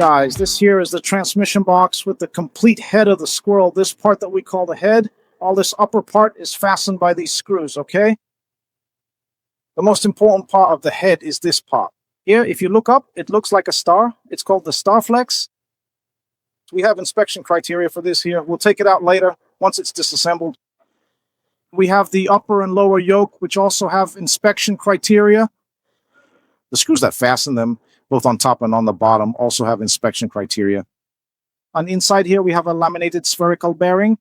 guys, this here is the transmission box with the complete head of the squirrel. This part that we call the head, all this upper part is fastened by these screws, okay? The most important part of the head is this part. Here, if you look up, it looks like a star. It's called the star flex. We have inspection criteria for this here. We'll take it out later once it's disassembled. We have the upper and lower yoke, which also have inspection criteria. The screws that fasten them, both on top and on the bottom, also have inspection criteria. On the inside here, we have a laminated spherical bearing.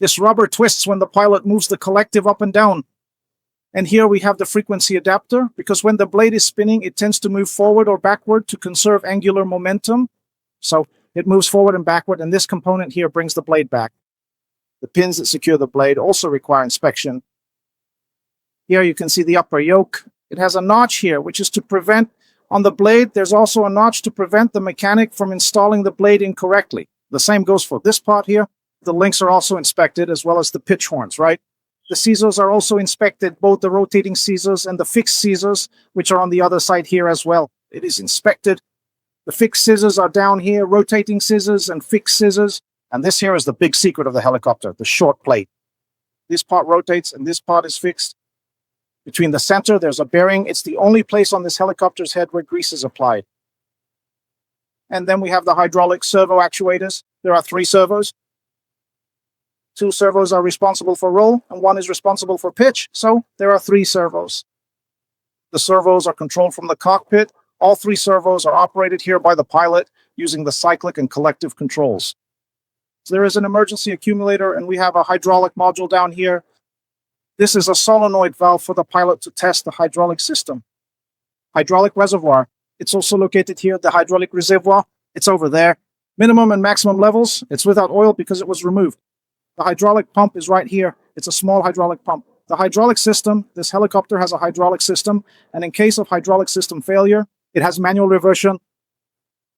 This rubber twists when the pilot moves the collective up and down. And here we have the frequency adapter, because when the blade is spinning, it tends to move forward or backward to conserve angular momentum. So it moves forward and backward, and this component here brings the blade back. The pins that secure the blade also require inspection. Here you can see the upper yoke. It has a notch here, which is to prevent, on the blade, there's also a notch to prevent the mechanic from installing the blade incorrectly. The same goes for this part here. The links are also inspected, as well as the pitch horns, right? The scissors are also inspected, both the rotating scissors and the fixed scissors, which are on the other side here as well. It is inspected. The fixed scissors are down here, rotating scissors and fixed scissors. And this here is the big secret of the helicopter, the short plate. This part rotates and this part is fixed. Between the center, there's a bearing. It's the only place on this helicopter's head where grease is applied. And then we have the hydraulic servo actuators. There are 3 servos. 2 servos are responsible for roll, and 1 is responsible for pitch, so there are 3 servos. The servos are controlled from the cockpit. All 3 servos are operated here by the pilot using the cyclic and collective controls. So there is an emergency accumulator, and we have a hydraulic module down here. This is a solenoid valve for the pilot to test the hydraulic system. Hydraulic reservoir. It's also located here, the hydraulic reservoir. It's over there. Minimum and maximum levels. It's without oil because it was removed. The hydraulic pump is right here. It's a small hydraulic pump. The hydraulic system, this helicopter has a hydraulic system, and in case of hydraulic system failure, it has manual reversion.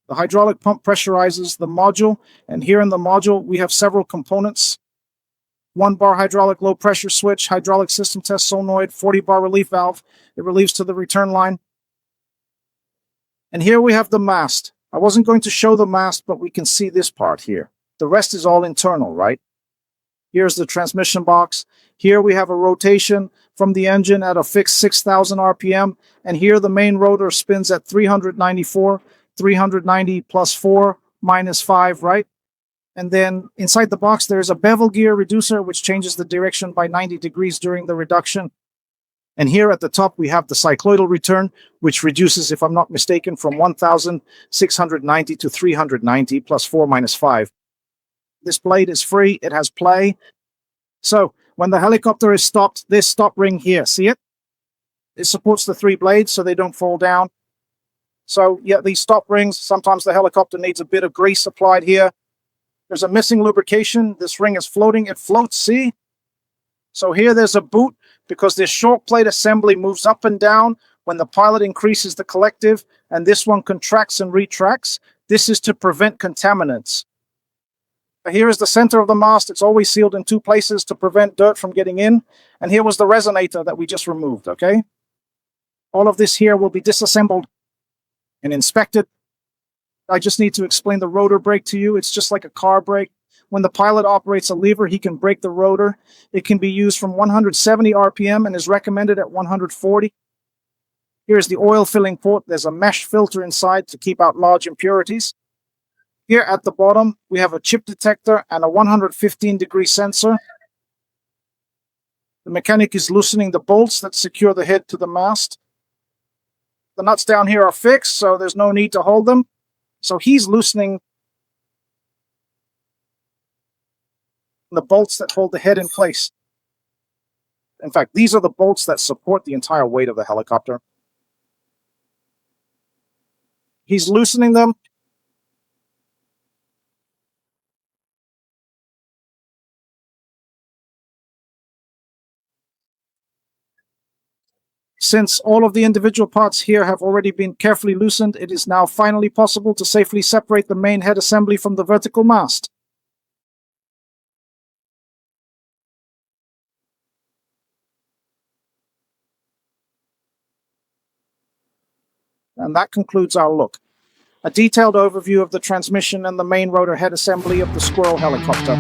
The hydraulic pump pressurizes the module, and here in the module, we have several components. 1-bar hydraulic low pressure switch, hydraulic system test solenoid, 40-bar relief valve. It relieves to the return line. And here we have the mast. I wasn't going to show the mast, but we can see this part here. The rest is all internal, right? Here's the transmission box. Here we have a rotation from the engine at a fixed 6,000 RPM. And here the main rotor spins at 394, 390 plus 4 minus 5, right? And then inside the box, there's a bevel gear reducer, which changes the direction by 90 degrees during the reduction. And here at the top, we have the cycloidal return, which reduces, if I'm not mistaken, from 1,690 to 390 plus 4 minus 5. This blade is free. It has play. So when the helicopter is stopped, this stop ring here, see it? It supports the 3 blades so they don't fall down. So yeah, these stop rings, sometimes the helicopter needs a bit of grease applied here. There's a missing lubrication. This ring is floating. It floats, see? So here there's a boot because this short plate assembly moves up and down when the pilot increases the collective, and this one contracts and retracts. This is to prevent contaminants. Here is the center of the mast. It's always sealed in 2 places to prevent dirt from getting in. And here was the resonator that we just removed, okay? All of this here will be disassembled and inspected. I just need to explain the rotor brake to you. It's just like a car brake. When the pilot operates a lever, he can brake the rotor. It can be used from 170 RPM and is recommended at 140. Here's the oil filling port. There's a mesh filter inside to keep out large impurities. Here at the bottom, we have a chip detector and a 115-degree sensor. The mechanic is loosening the bolts that secure the head to the mast. The nuts down here are fixed, so there's no need to hold them. So he's loosening the bolts that hold the head in place. In fact, these are the bolts that support the entire weight of the helicopter. He's loosening them. Since all of the individual parts here have already been carefully loosened, it is now finally possible to safely separate the main head assembly from the vertical mast. And that concludes our look. A detailed overview of the transmission and the main rotor head assembly of the Squirrel helicopter.